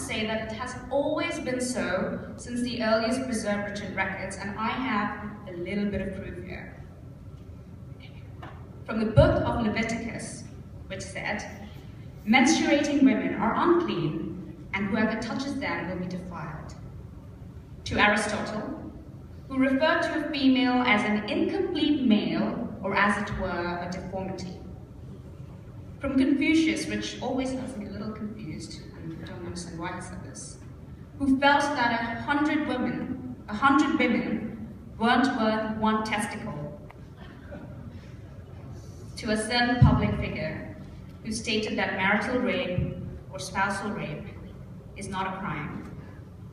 say that it has always been so since the earliest preserved written records, and I have a little bit of proof here. From the book of Leviticus, which said, "Menstruating women are unclean, and whoever touches them will be defiled." To Aristotle, who referred to a female as an incomplete male, or as it were, a deformity. From Confucius, which always has me a little confused, and I don't understand why he said this, who felt that 100 women weren't worth one testicle. To a certain public figure who stated that marital rape or spousal rape is not a crime,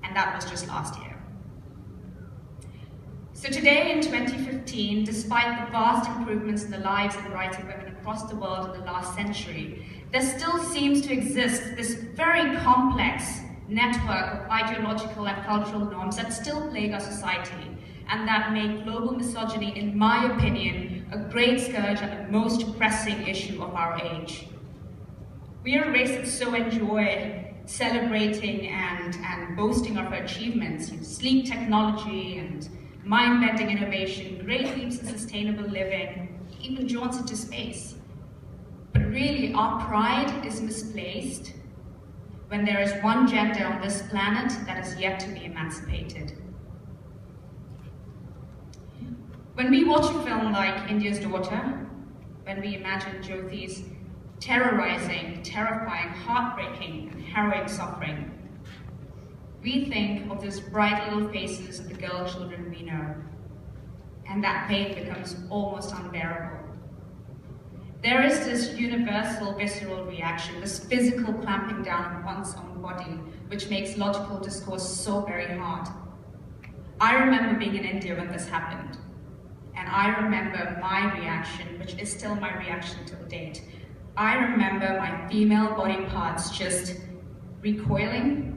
and that was just last year. So today in 2015, despite the vast improvements in the lives and rights of women across the world in the last century, there still seems to exist this very complex network of ideological and cultural norms that still plague our society, and that make global misogyny, in my opinion, a great scourge and the most pressing issue of our age. We are a race that so enjoy celebrating and boasting of our achievements, sleek technology and mind-bending innovation, great leaps in sustainable living, even jaunts into space. But really, our pride is misplaced when there is one gender on this planet that is yet to be emancipated. When we watch a film like India's Daughter, when we imagine Jyoti's terrorizing, terrifying, heartbreaking, and harrowing suffering, we think of those bright little faces of the girl children we know, and that pain becomes almost unbearable. There is this universal visceral reaction, this physical clamping down on one's own body, which makes logical discourse so very hard. I remember being in India when this happened, and I remember my reaction, which is still my reaction till date. I remember my female body parts just recoiling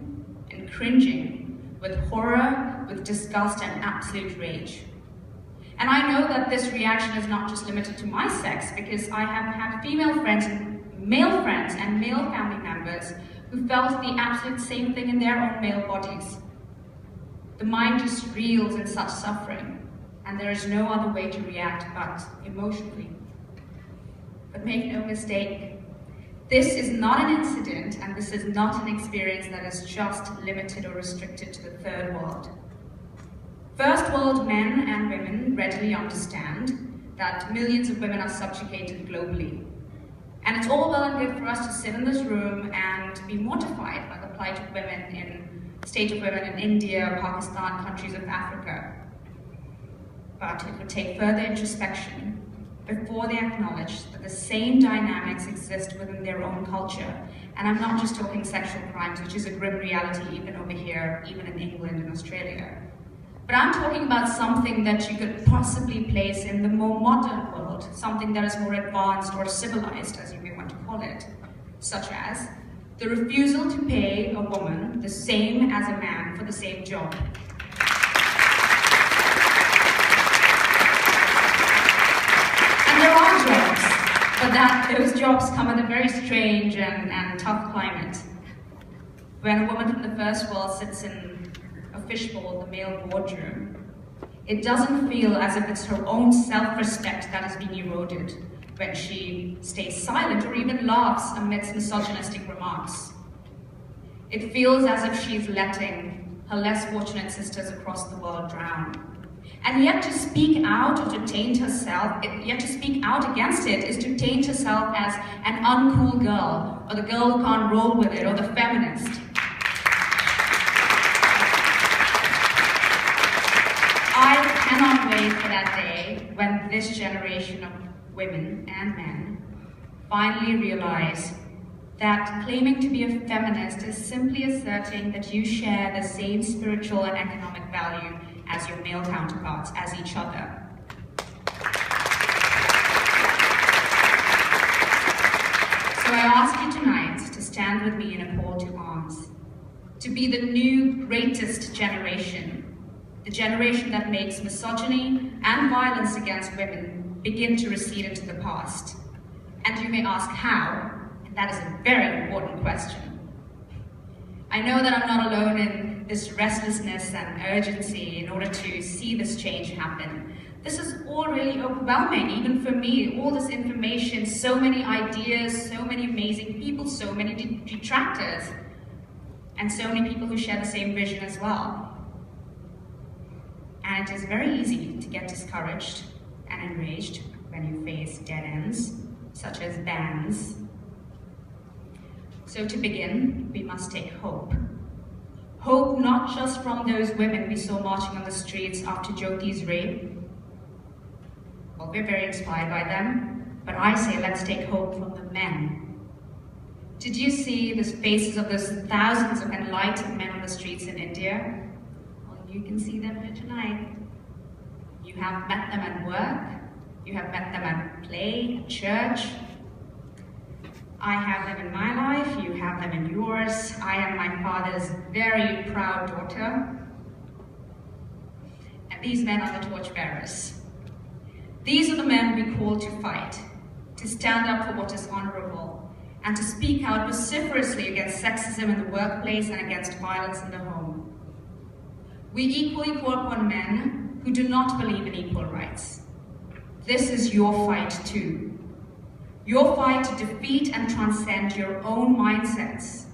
and cringing with horror, with disgust, and absolute rage. And I know that this reaction is not just limited to my sex, because I have had female friends and male family members who felt the absolute same thing in their own male bodies. The mind just reels in such suffering, and there is no other way to react but emotionally. But make no mistake, this is not an incident, and this is not an experience that is just limited or restricted to the third world. First world men and women readily understand that millions of women are subjugated globally. And it's all well and good for us to sit in this room and be mortified by the plight of women state of women in India, Pakistan, countries of Africa. But it would take further introspection before they acknowledge that the same dynamics exist within their own culture. And I'm not just talking sexual crimes, which is a grim reality even over here, even in England and Australia. But I'm talking about something that you could possibly place in the more modern world, something that is more advanced or civilized, as you may want to call it, such as the refusal to pay a woman the same as a man for the same job. There are jobs, but those jobs come with a very strange and tough climate. When a woman from the first world sits in a fishbowl, the male boardroom, it doesn't feel as if it's her own self-respect that is being eroded when she stays silent or even laughs amidst misogynistic remarks. It feels as if she's letting her less fortunate sisters across the world drown. And yet to speak out or to taint herself, yet to speak out against it is to taint herself as an uncool girl, or the girl who can't roll with it, or the feminist. I cannot wait for that day when this generation of women and men finally realize that claiming to be a feminist is simply asserting that you share the same spiritual and economic value as your male counterparts, as each other. So I ask you tonight to stand with me in a call to arms, to be the new greatest generation, the generation that makes misogyny and violence against women begin to recede into the past. And you may ask how, and that is a very important question. I know that I'm not alone in this restlessness and urgency in order to see this change happen. This is all really overwhelming, even for me. All this information, so many ideas, so many amazing people, so many detractors, and so many people who share the same vision as well. And it is very easy to get discouraged and enraged when you face dead ends, such as bans. So to begin, we must take hope. Hope not just from those women we saw marching on the streets after Jyoti's rape. Well, we're very inspired by them, but I say let's take hope from the men. Did you see the faces of those thousands of enlightened men on the streets in India? Well, you can see them here tonight. You have met them at work, you have met them at play, at church. I have them in my life, you have them in yours. I am my father's very proud daughter. And these men are the torchbearers. These are the men we call to fight, to stand up for what is honorable, and to speak out vociferously against sexism in the workplace and against violence in the home. We equally call upon men who do not believe in equal rights. This is your fight too. Your fight to defeat and transcend your own mindsets.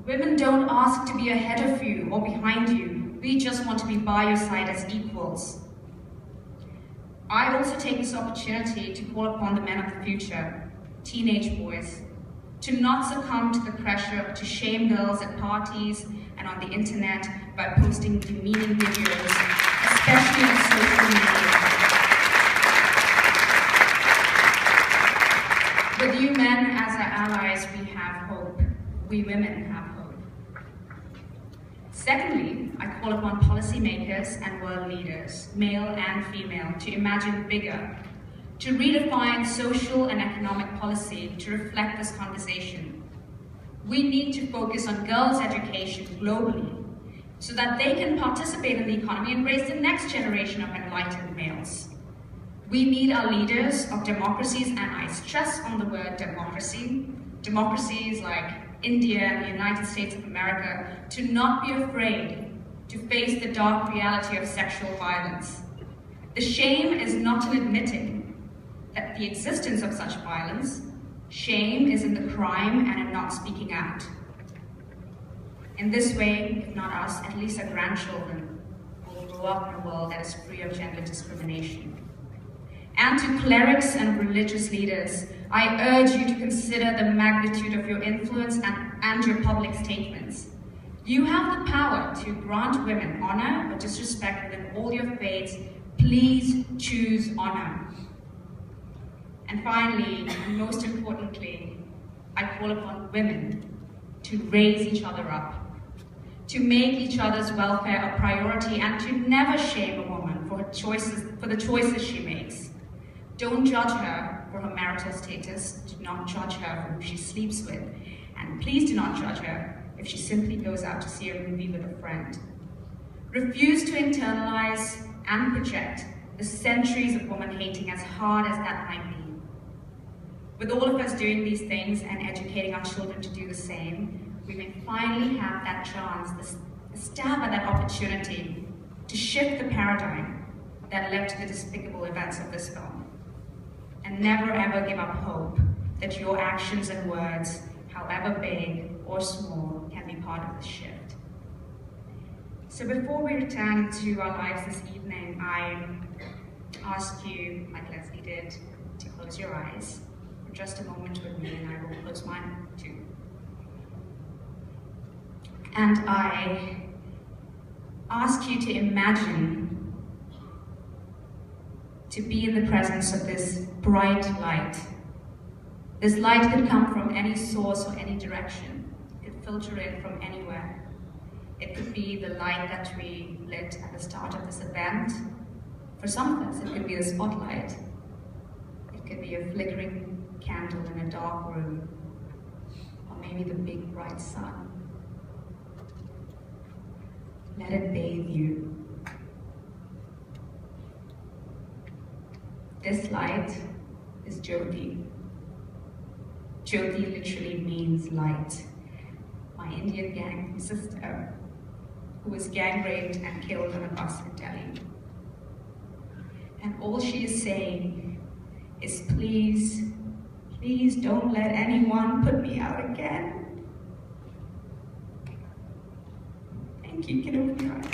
Women don't ask to be ahead of you or behind you. We just want to be by your side as equals. I also take this opportunity to call upon the men of the future, teenage boys, to not succumb to the pressure to shame girls at parties and on the internet by posting demeaning videos, especially on social media. With you men as our allies, we have hope. We women have hope. Secondly, I call upon policymakers and world leaders, male and female, to imagine bigger, to redefine social and economic policy to reflect this conversation. We need to focus on girls' education globally so that they can participate in the economy and raise the next generation of enlightened males. We need our leaders of democracies, and I stress on the word democracy, democracies like India and the United States of America, to not be afraid to face the dark reality of sexual violence. The shame is not in admitting that the existence of such violence. Shame is in the crime and in not speaking out. In this way, if not us, at least our grandchildren will grow up in a world that is free of gender discrimination. And to clerics and religious leaders, I urge you to consider the magnitude of your influence and your public statements. You have the power to grant women honor or disrespect within all your faiths. Please choose honor. And finally, and most importantly, I call upon women to raise each other up, to make each other's welfare a priority, and to never shame a woman for the choices she makes. Don't judge her for her marital status. Do not judge her for who she sleeps with. And please do not judge her if she simply goes out to see a movie with a friend. Refuse to internalize and project the centuries of woman-hating, as hard as that might be. With all of us doing these things and educating our children to do the same, we may finally have that chance, this stab at that opportunity to shift the paradigm that led to the despicable events of this film. And never ever give up hope that your actions and words, however big or small, can be part of the shift. So before we return to our lives this evening, I ask you, like Leslie did, to close your eyes for just a moment with me, and I will close mine too. And I ask you to imagine to be in the presence of this bright light. This light could come from any source or any direction. It could filter in from anywhere. It could be the light that we lit at the start of this event. For some of us, it could be the spotlight. It could be a flickering candle in a dark room, or maybe the big bright sun. Let it bathe you. This light is Jyoti. Jyoti literally means light. My my Indian gang sister, who was gang raped and killed on a bus in Delhi. And all she is saying is, please, please don't let anyone put me out again. Thank you, can we try?